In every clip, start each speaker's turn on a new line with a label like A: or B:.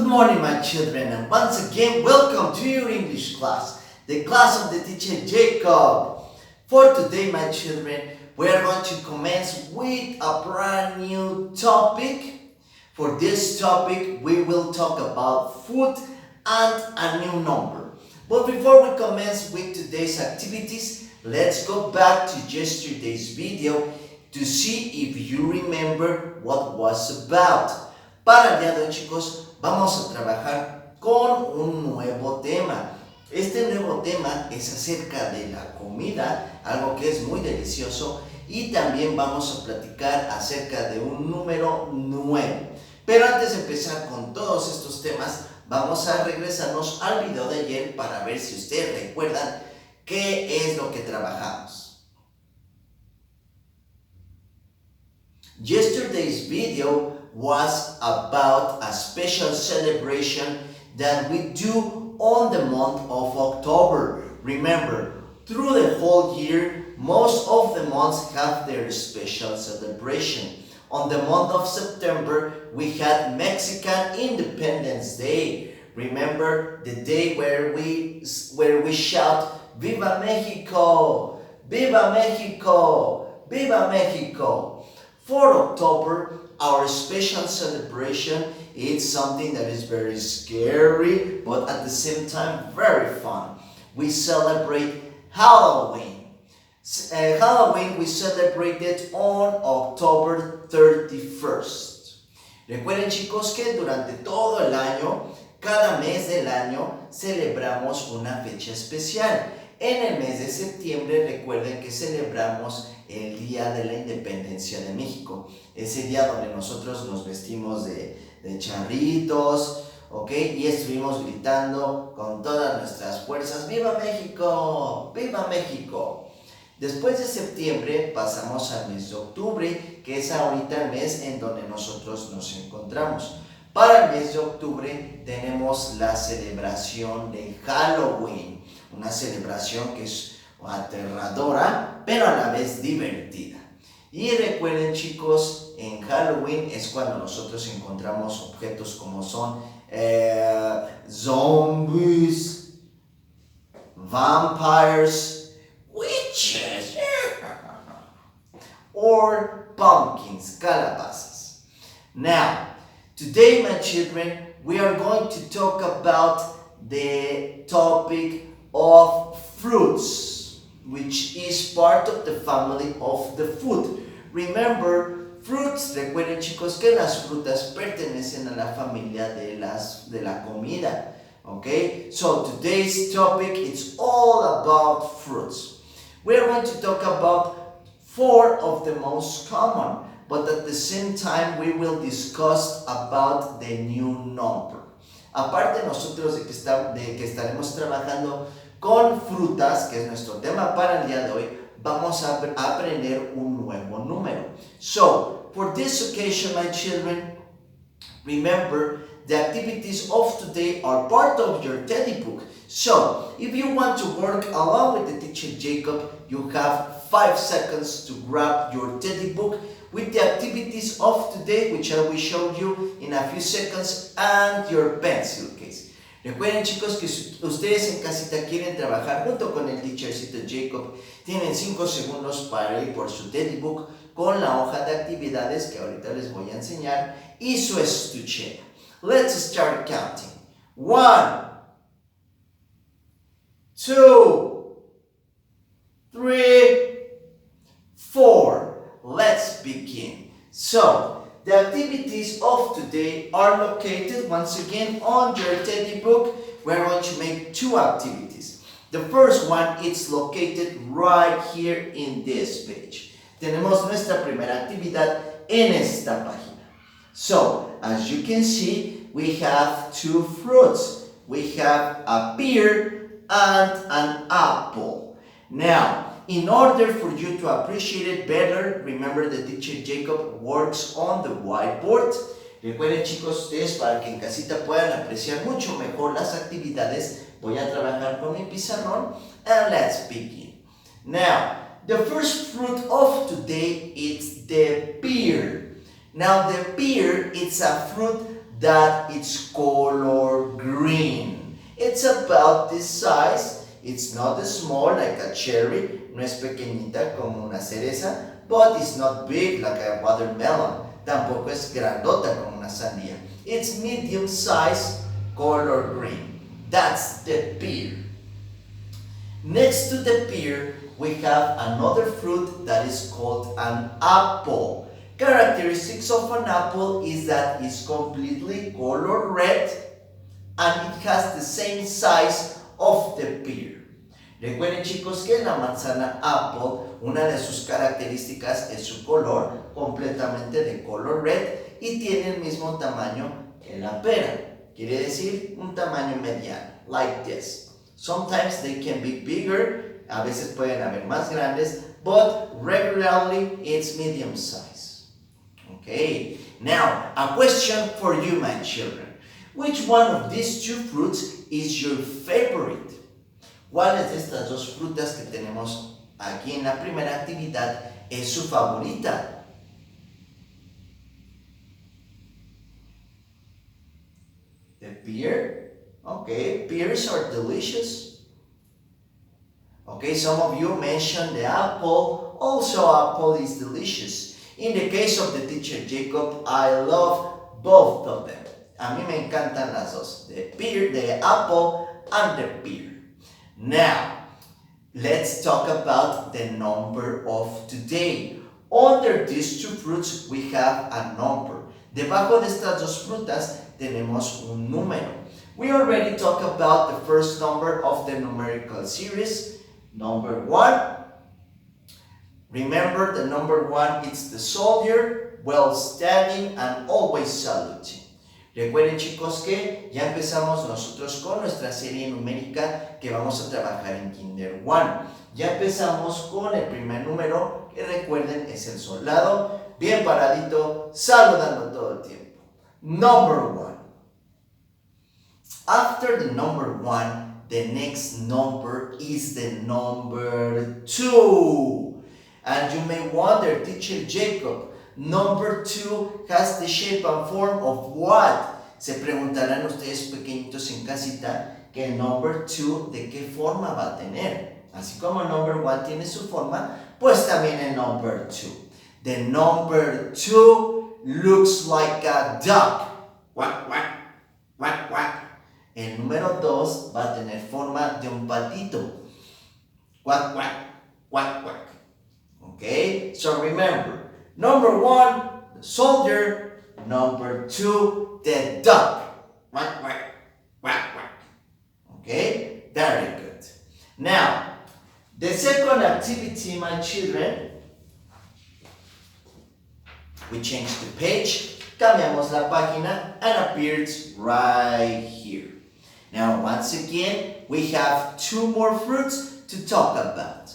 A: morning, my children, and once again, welcome to your English class, the class of the teacher Jacob. For today, my children, we are going to commence with a brand new topic. For this topic, we will talk about food and a new number. But before we commence with today's activities, let's go back to yesterday's video to see if you remember what was about. Para el día de hoy, chicos, vamos a trabajar con un nuevo tema. Este nuevo tema es acerca de la comida, algo que es muy delicioso, y también vamos a platicar acerca de un número nuevo. Pero antes de empezar con todos estos temas, vamos a regresarnos al video de ayer para ver si ustedes recuerdan qué es lo que trabajamos. Yesterday's video was about a special celebration that we do on the month of October. Remember, through the whole year, most of the months have their special celebration. On the month of September, we had Mexican Independence Day. Remember the day where we shout, "Viva Mexico! Viva Mexico! Viva Mexico!" For October, our special celebration is something that is very scary, but at the same time very fun. We celebrate Halloween. Halloween we celebrated on October 31st. Recuerden, chicos, que durante todo el año, cada mes del año, celebramos una fecha especial. En el mes de septiembre, recuerden que celebramos el Día de la Independencia de México. Ese día donde nosotros nos vestimos de charritos, ¿ok? Y estuvimos gritando con todas nuestras fuerzas, ¡Viva México! ¡Viva México! Después de septiembre pasamos al mes de octubre, que es ahorita el mes en donde nosotros nos encontramos. Para el mes de octubre tenemos la celebración de Halloween, una celebración que es aterradora, pero a la vez divertida. Y recuerden, chicos, en Halloween es cuando nosotros encontramos objetos como son zombies, vampires, witches, or pumpkins, calabazas. Now, today, my children, we are going to talk about the topic of fruits, which is part of the family of the food. Remember, fruits, recuerden, chicos, que las frutas pertenecen a la familia de la comida. Okay, so today's topic is all about fruits. We are going to talk about 4 of the most common, but at the same time we will discuss about the new number. Aparte nosotros de que estaremos trabajando con frutas, que es nuestro tema para el día de hoy, vamos a aprender un nuevo número. So, for this occasion, my children, remember the activities of today are part of your teddy book. So, if you want to work along with the teacher Jacob, you have 5 seconds to grab your teddy book with the activities of today, which I will show you in a few seconds, and your pencil case. Recuerden, chicos, que si ustedes en casita quieren trabajar junto con el teachercito Jacob, tienen 5 segundos para ir por su teddy book con la hoja de actividades que ahorita les voy a enseñar y su estuche. Let's start counting. 1, 2, 3, 4. Let's begin. So, the activities of today are located once again on your teddy book. We're going to make 2 activities. The first one is located right here in this page. Tenemos nuestra primera actividad en esta página. So, as you can see, we have 2 fruits. We have a pear and an apple. Now, in order for you to appreciate it better, remember the teacher Jacob works on the whiteboard. Recuerden, chicos, ustedes para que en casita puedan apreciar mucho mejor las actividades, voy a trabajar con mi pizarrón, and let's begin. Now, the first fruit of today is the pear. Now, the pear is a fruit that it's color green. It's about this size. It's not small like a cherry, no es pequeñita como una cereza, but it's not big like a watermelon. Tampoco es grandota como una sandía. It's medium size, color green. That's the pear. Next to the pear, we have another fruit that is called an apple. Characteristics of an apple is that it's completely color red and it has the same size of the pear. Recuerden chicos que la manzana apple, una de sus características es su color, completamente de color red y tiene el mismo tamaño que la pera. Quiere decir un tamaño mediano, like this. Sometimes they can be bigger, a veces pueden haber más grandes, but regularly it's medium size. Okay, now a question for you, my children. Which one of these two fruits is your favorite? ¿Cuáles de estas dos frutas que tenemos aquí en la primera actividad es su favorita? The pear? Okay, pears are delicious. Okay, some of you mentioned the apple. Also, apple is delicious. In the case of the teacher Jacob, I love both of them. A mí me encantan las dos, the pear, the apple, and the pear. Now, let's talk about the number of today. Under these two fruits, we have a number. Debajo de estas dos frutas, tenemos un número. We already talked about the first number of the numerical series, number 1. Remember, the number 1 is the soldier, well standing and always saluting. Recuerden chicos que ya empezamos nosotros con nuestra serie numérica que vamos a trabajar en Kinder 1. Ya empezamos con el primer número que recuerden es el soldado, bien paradito, saludando todo el tiempo. Number 1. After the number 1, the next number is the number 2. And you may wonder, teacher Jacob, number 2 has the shape and form of what? Se preguntarán ustedes pequeñitos en casita que el number 2 de qué forma va a tener. Así como el number 1 tiene su forma, pues también el number 2. The number 2 looks like a duck. Quack, quack, quack, quack. El número 2 va a tener forma de un patito. Quack, quack, quack, quack. Okay, so remember, number 1, the soldier. Number 2, the duck. Quack, quack, quack, quack. Okay, very good. Now, the second activity, my children, we change the page, cambiamos la página, and appears right here. Now, once again, we have 2 more fruits to talk about.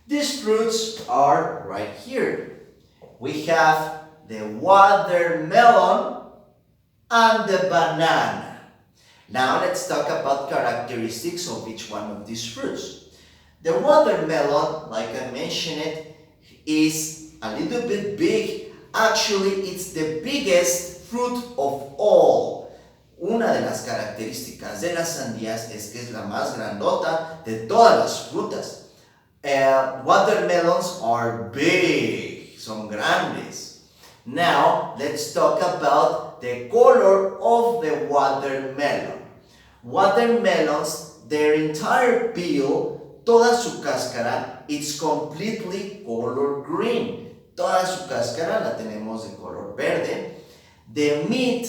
A: These fruits are right here. We have the watermelon and the banana. Now let's talk about characteristics of each one of these fruits. The watermelon, like I mentioned it, is a little bit big. Actually, it's the biggest fruit of all. Una de las características de las sandías es que es la más grandota de todas las frutas. Watermelons are big, son grandes. Now, let's talk about the color of the watermelon. Watermelons, their entire peel, toda su cáscara, it's completely color green. Toda su cáscara la tenemos de color verde. The meat,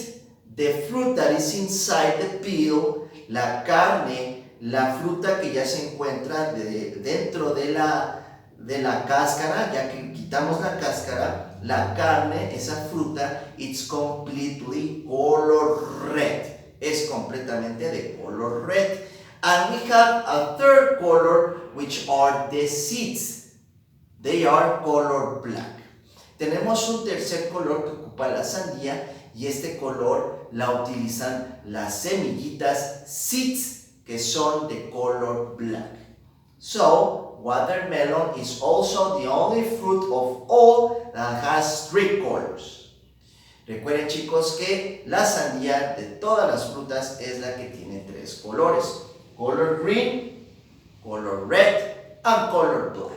A: the fruit that is inside the peel, la carne, la fruta que ya se encuentra dentro de la cáscara, ya que quitamos la cáscara, la carne, esa fruta, it's completely color red. Es completamente de color red. And we have a third color, which are the seeds. They are color black. Tenemos un tercer color que ocupa la sandía y este color la utilizan las semillitas, seeds, que son de color black. So, watermelon is also the only fruit of all that has 3 colors. Recuerden, chicos, que la sandía de todas las frutas es la que tiene tres colores. Color green, color red, and color black.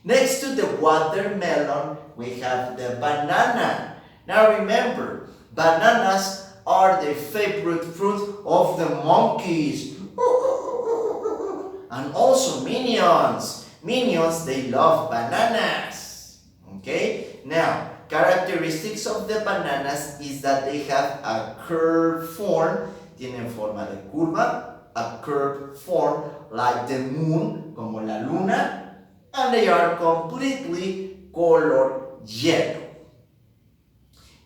A: Next to the watermelon, we have the banana. Now remember, bananas are the favorite fruit of the monkeys. And also minions. Minions, they love bananas. Okay? Now, characteristics of the bananas is that they have a curved form. Tienen forma de curva. A curved form like the moon, como la luna. And they are completely colored yellow.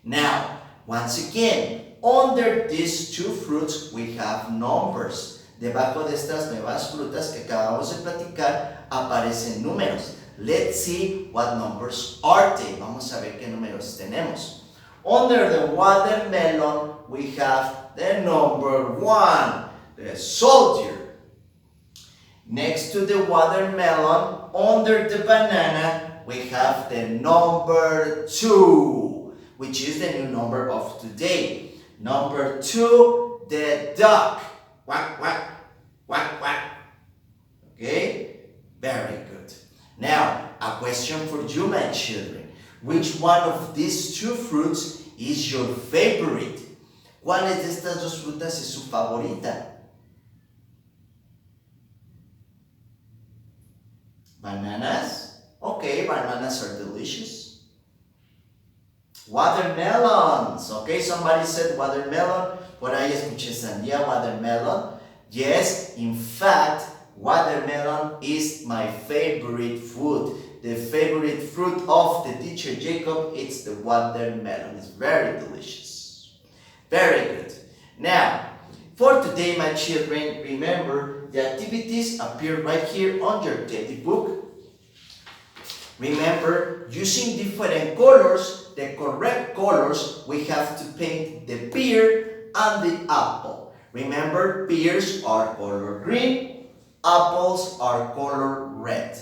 A: Now, once again, under these two fruits we have numbers. Debajo de estas nuevas frutas que acabamos de platicar aparecen números. Let's see what numbers are they. Vamos a ver qué números tenemos. Under the watermelon we have the number 1, the soldier. Next to the watermelon, under the banana, we have the number 2, which is the new number of today. Number 2, the duck. Quack, quack, quack, quack. Okay? Very good. Now, a question for you, my children. Which one of these two fruits is your favorite? ¿Cuáles de estas dos frutas es su favorita? Bananas? Okay, bananas are delicious. Watermelons. Okay, somebody said watermelon. Por ahí escuché sandía, watermelon. Yes, in fact, watermelon is my favorite food. The favorite fruit of the teacher Jacob, it's the watermelon. It's very delicious. Very good. Now, for today, my children, remember the activities appear right here on your teddy book. Remember, using different colors, the correct colors, we have to paint the pear and the apple. Remember, pears are color green, apples are color red.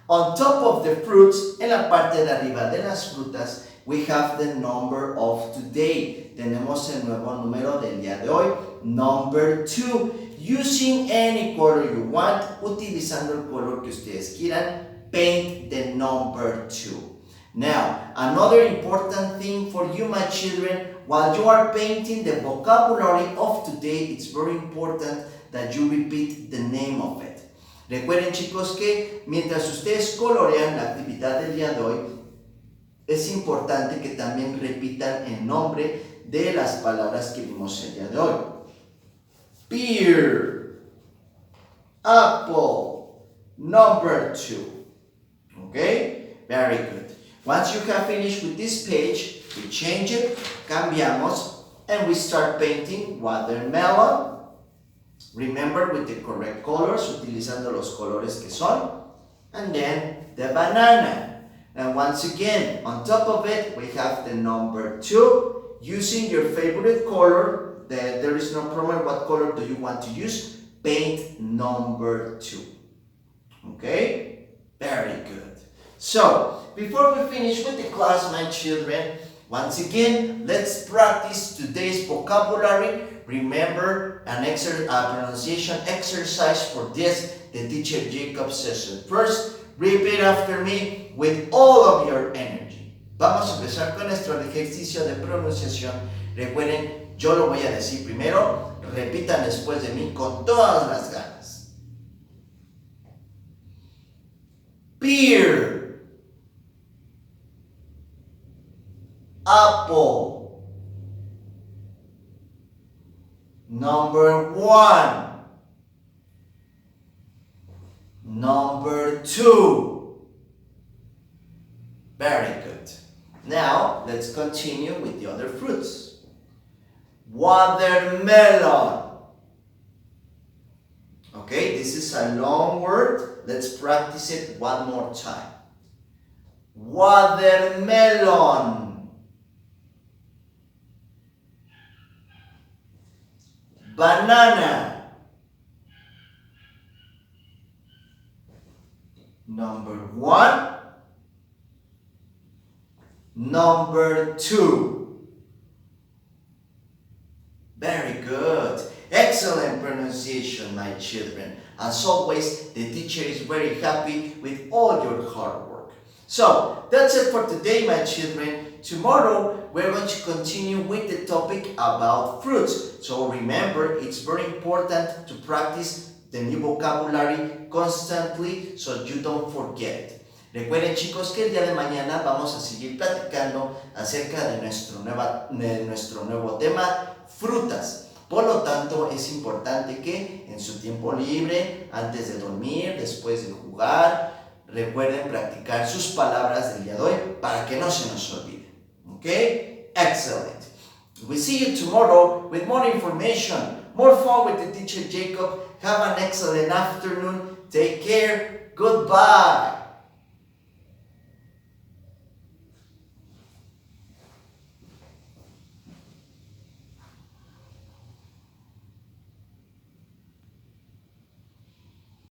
A: On top of the fruits, en la parte de arriba de las frutas, we have the number of today. Tenemos el nuevo número del día de hoy, number 2. Using any color you want, utilizando el color que ustedes quieran, paint the number 2. Now, another important thing for you, my children, while you are painting the vocabulary of today, it's very important that you repeat the name of it. Recuerden, chicos, que mientras ustedes colorean la actividad del día de hoy, es importante que también repitan el nombre de las palabras que vimos el día de hoy. Pear, apple, number 2. Okay? Very good. Once you have finished with this page, we change it, cambiamos, and we start painting watermelon. Remember, with the correct colors, utilizando los colores que son. And then the banana. And once again, on top of it, we have the number 2. Using your favorite color, there is no problem what color do you want to use. Paint number 2. Okay? Very good. So, before we finish with the class, my children, once again, let's practice today's vocabulary. Remember, an pronunciation exercise for this, the teacher Jacob says it. First, repeat after me with all of your energy. Vamos a empezar con nuestro ejercicio de pronunciación. Recuerden, yo lo voy a decir primero, repitan después de mí con todas las ganas. Pear, apple, number 1, number 2. Very good. Now, let's continue with the other fruits. Watermelon. Okay, this is a long word. Let's practice it one more time. Watermelon. Banana. Number 1. Number 2. pronunciation, my children. As always, the teacher is very happy with all your hard work. So, that's it for today, my children. Tomorrow, we're going to continue with the topic about fruits. So remember, it's very important to practice the new vocabulary constantly so you don't forget it. Recuerden, chicos, que el día de mañana vamos a seguir platicando acerca de nuestro nuevo tema, frutas. Por lo tanto, es importante que en su tiempo libre, antes de dormir, después de jugar, recuerden practicar sus palabras del día de hoy para que no se nos olvide. Okay? Excellent. We see you tomorrow with more information, more fun with the teacher Jacob. Have an excellent afternoon. Take care. Goodbye.